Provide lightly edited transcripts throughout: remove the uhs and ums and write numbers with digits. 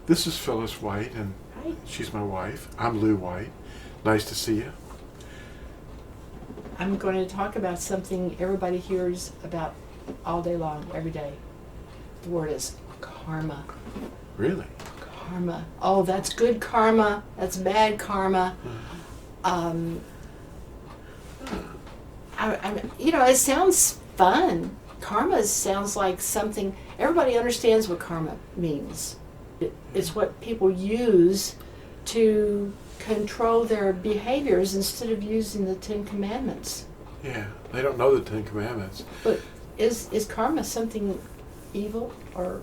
This is Phyllis White, and Hi. she's my wife. I'm Lew White. Nice to see you. I'm going to talk about something everybody hears about all day long, every day. The word is karma. Really? Karma. Oh, that's good karma. That's bad karma. It sounds fun. Karma sounds like something, everybody understands what karma means. It's what people use to control their behaviors instead of using the Ten Commandments. Yeah, they don't know the Ten Commandments. But is karma something evil or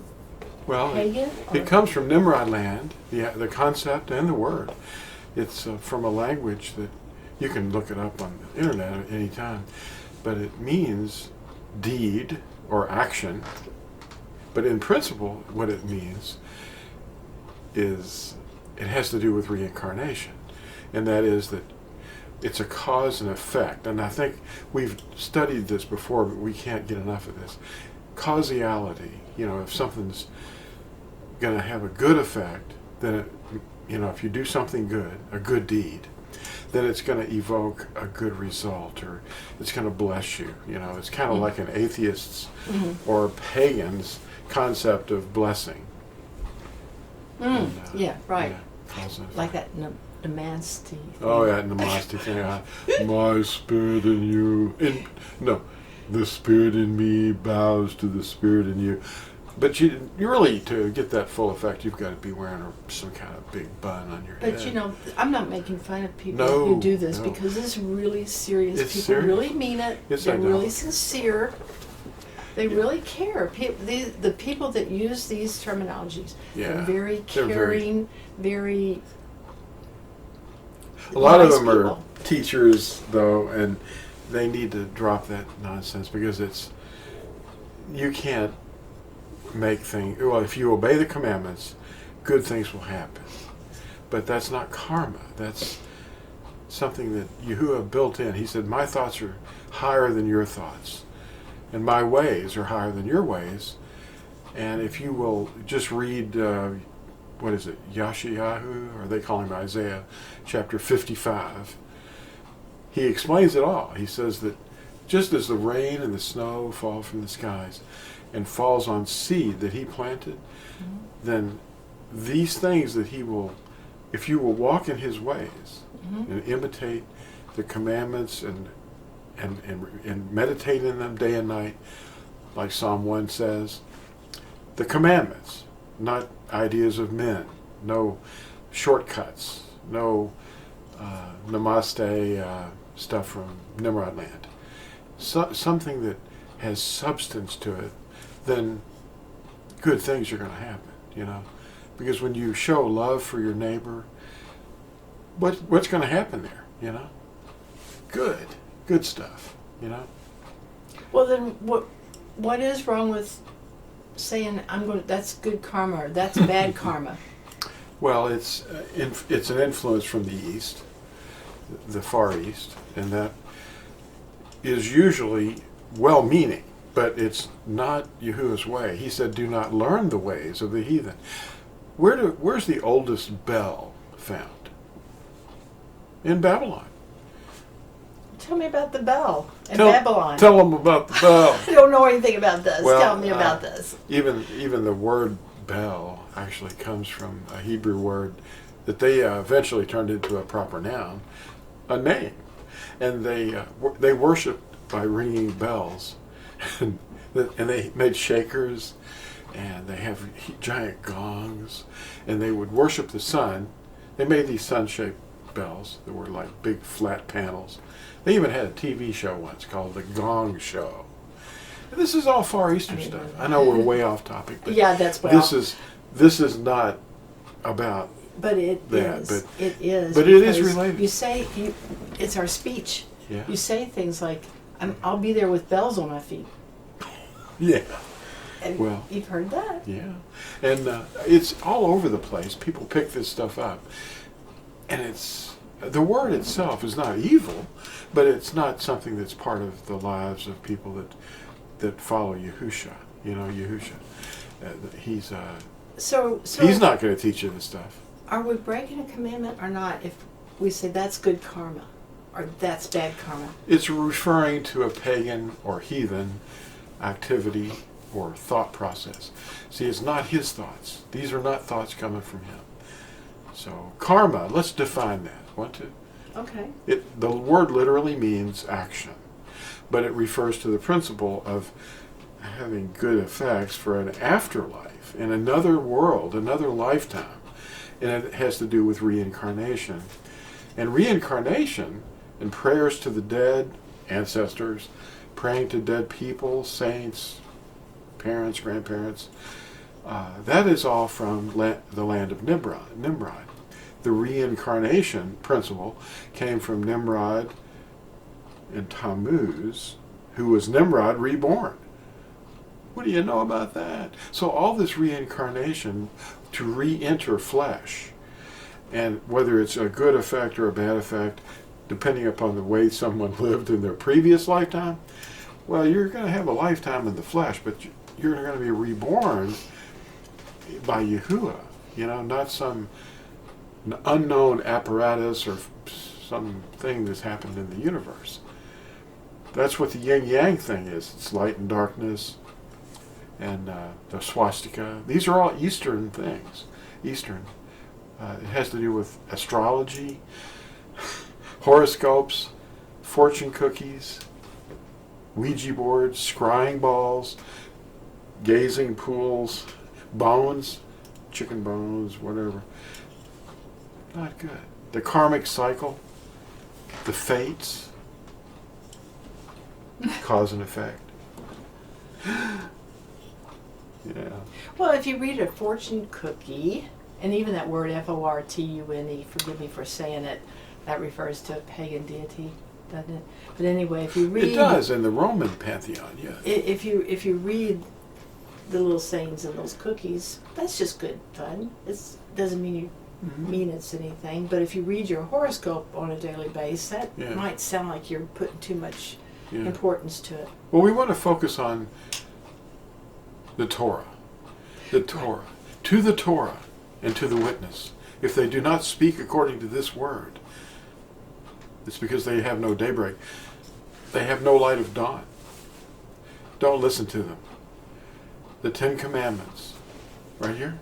Well, pagan? it comes from Nimrod land, the concept and the word. It's from a language that you can look it up on the internet at any time. But it means deed or action. But in principle, what it means is it has to do with reincarnation. And that is that it's a cause and effect. And I think we've studied this before, but we can't get enough of this. Causality, if something's going to have a good effect, then if you do something good, a good deed, then it's going to evoke a good result, or it's going to bless you. It's kind of like an atheist's or pagan's concept of blessing. And, Yeah, right. Yeah, Like that namaste thing. Oh yeah, namaste thing. My spirit in you. The spirit in me bows to the spirit in you. But you really, to get that full effect, you've got to be wearing some kind of big bun on your head. But I'm not making fun of people who do this because it's really serious. It's people serious. really mean it. Yes, They're I know. really sincere. They really care. The people that use these terminologies are very caring, very A lot of nice them are people. teachers, though, and they need to drop that nonsense because you can't make things. Well, if you obey the commandments, good things will happen. But that's not karma. That's something that Yahuah built in. He said, my thoughts are higher than your thoughts, and my ways are higher than your ways. And if you will just read, Yashayahu, or they call him Isaiah, chapter 55, he explains it all. He says that just as the rain and the snow fall from the skies and falls on seed that he planted, then these things that he will, if you will walk in his ways and imitate the commandments and meditate in them day and night, like Psalm 1 says, the commandments, not ideas of men, no shortcuts, no namaste stuff from Nimrod land. Something that has substance to it, then good things are going to happen, Because when you show love for your neighbor, what's going to happen there, Good stuff, Well, then what is wrong with saying that's good karma or that's bad karma? Well, it's an influence from the East, the Far East, and that is usually well-meaning, but it's not Yahuah's way. He said, do not learn the ways of the heathen. Where's the oldest bell found? In Babylon. Tell me about the bell in Babylon. Tell them about the bell. I don't know anything about this. Well, Tell me about this. Even the word bell actually comes from a Hebrew word that they eventually turned into a proper noun, a name. And they worshiped by ringing bells. And they made shakers, and they have giant gongs, and they would worship the sun. They made these sun-shaped bells that were like big flat panels. They even had a TV show once called The Gong Show. And this is all Far Eastern stuff. I know we're way off topic, but this is not about But it that. is. But It is. But it is because related. You say it's our speech. Yeah. You say things like, "I'll be there with bells on my feet." Yeah. And Well, you've heard that. Yeah. And it's all over the place. People pick this stuff up. And the word itself is not evil, but it's not something that's part of the lives of people that follow Yahusha. Yahusha. He's So He's not going to teach you this stuff. are we breaking a commandment or not if we say that's good karma or that's bad karma? It's referring to a pagan or heathen activity or thought process. See, it's not his thoughts. These are not thoughts coming from him. So karma, let's define that. Want to? Okay. The word literally means action, but it refers to the principle of having good effects for an afterlife, in another world, another lifetime. And it has to do with reincarnation. And reincarnation and prayers to the dead, ancestors, praying to dead people, saints, parents, grandparents, that is all from the land of Nimrod. The reincarnation principle came from Nimrod and Tammuz, who was Nimrod reborn. What do you know about that? So all this reincarnation to re-enter flesh, and whether it's a good effect or a bad effect, depending upon the way someone lived in their previous lifetime, well, you're going to have a lifetime in the flesh, but you're going to be reborn by Yahuah, not some unknown apparatus or something that's happened in the universe. That's what the yin-yang thing is. It's light and darkness, and the swastika. These are all Eastern things. Eastern. It has to do with astrology, horoscopes, fortune cookies, ouija boards, scrying balls, gazing pools, bones, chicken bones, whatever. Not good. The karmic cycle, the fates, cause and effect. Yeah. Well, if you read a fortune cookie, and even that word F-O-R-T-U-N-E, forgive me for saying it, that refers to a pagan deity, doesn't it? But anyway, if you read... It does, in the Roman pantheon, yes. If you read the little sayings in those cookies, that's just good fun. It doesn't mean you mean it's anything, but if you read your horoscope on a daily basis, that might sound like you're putting too much importance to it. Well, we want to focus on the Torah. The Torah. Right. To the Torah and to the witness. If they do not speak according to this word, it's because they have no daybreak. They have no light of dawn. Don't listen to them. The Ten Commandments, right here,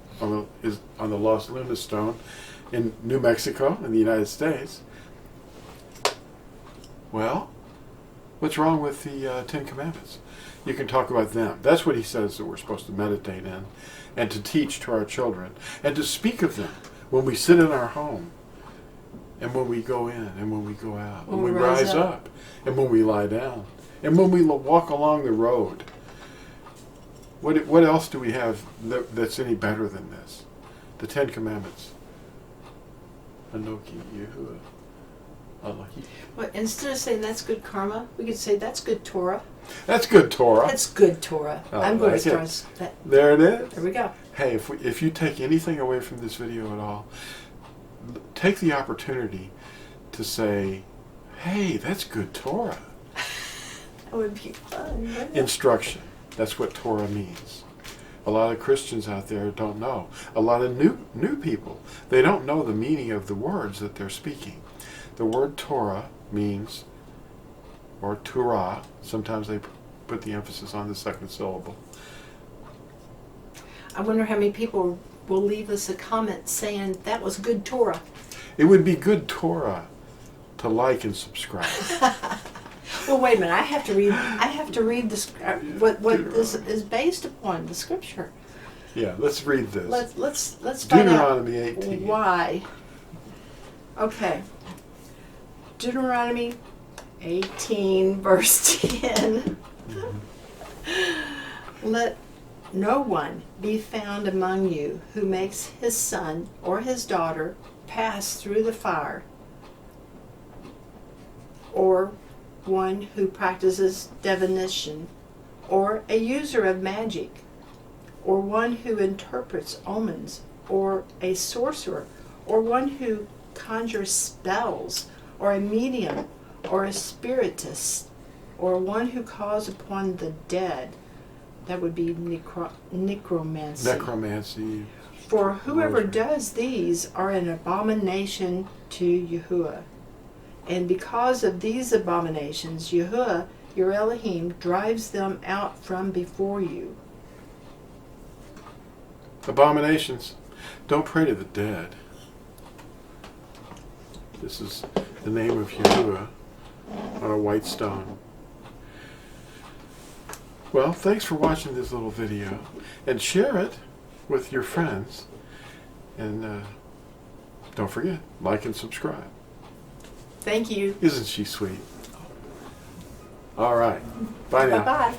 is on the Los Lunas stone in New Mexico, in the United States. Well, what's wrong with the Ten Commandments? You can talk about them. That's what he says that we're supposed to meditate in and to teach to our children and to speak of them when we sit in our home and when we go in and when we go out, when we rise up and when we lie down and when we walk along the road. What else do we have that's any better than this? The Ten Commandments. Anoki Yahuah. Well, instead of saying that's good karma, we could say that's good Torah. That's good Torah. That's good Torah. I'm going to start that. There it is. There we go. Hey, if you take anything away from this video at all, take the opportunity to say, hey, that's good Torah. That would be fun, wouldn't it? Instruction. That's what Torah means. A lot of Christians out there don't know. A lot of new people, they don't know the meaning of the words that they're speaking. The word Torah means, or Torah, sometimes they put the emphasis on the second syllable. I wonder how many people will leave us a comment saying that was good Torah. It would be good Torah to like and subscribe. Well, wait a minute. I have to read the what this is based upon, the scripture. Yeah, let's read this. Let's find Deuteronomy out 18. Why. Okay. Deuteronomy 18, verse 10. Let no one be found among you who makes his son or his daughter pass through the fire, or one who practices divination, or a user of magic, or one who interprets omens, or a sorcerer, or one who conjures spells, or a medium, or a spiritist, or one who calls upon the dead, That would be necromancy. Necromancy. For whoever Rosemary. does these are an abomination to Yahuah. And because of these abominations, Yahuah, your Elohim, drives them out from before you. Abominations. Don't pray to the dead. This is the name of Yahuah on a white stone. Well, thanks for watching this little video. And share it with your friends. And don't forget, like and subscribe. Thank you. Isn't she sweet? All right. Bye now. Bye-bye.